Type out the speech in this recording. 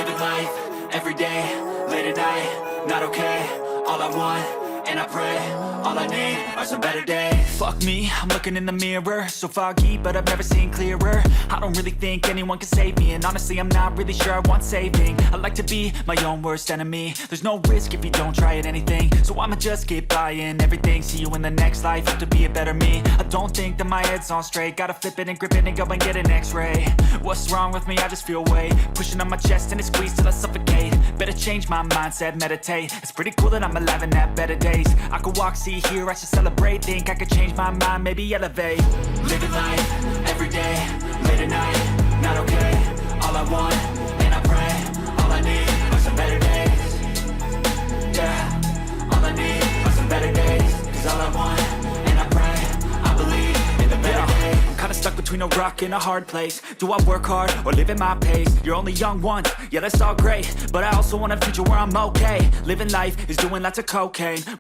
Living life, everyday, late at night, not okay. All I want, and I pray, all I need are some better days. Fuck me, I'm looking in the mirror, so foggy, but I've never seen clearer. I don't really think anyone can save me, and honestly I'm not really sure I want saving. I like to be my own worst enemy. There's no risk if you don't try at anything, so I'ma just keep buying everything. See you in the next life, have to be a better me. I don't think that my head's on straight, gotta flip it and grip it and go and get an x-ray. What's wrong with me? I just feel weight pushing on my chest and it squeezes till I suffocate. Better change my mindset, meditate. It's pretty cool that I'm alive and have better days. I could walk, see, hear, I should celebrate. Think I could change my mind, maybe elevate. Living life, everyday, late at night, not okay. All I want, and I pray, all I need are some better days. Yeah, all I need are some better days. Cause all I want, and I pray, I believe in the better days. I'm kinda stuck between a rock and a hard place. Do I work hard or live at my pace? You're only young once, yeah that's all great, but I also want a future where I'm okay. Living life is doing lots of cocaine,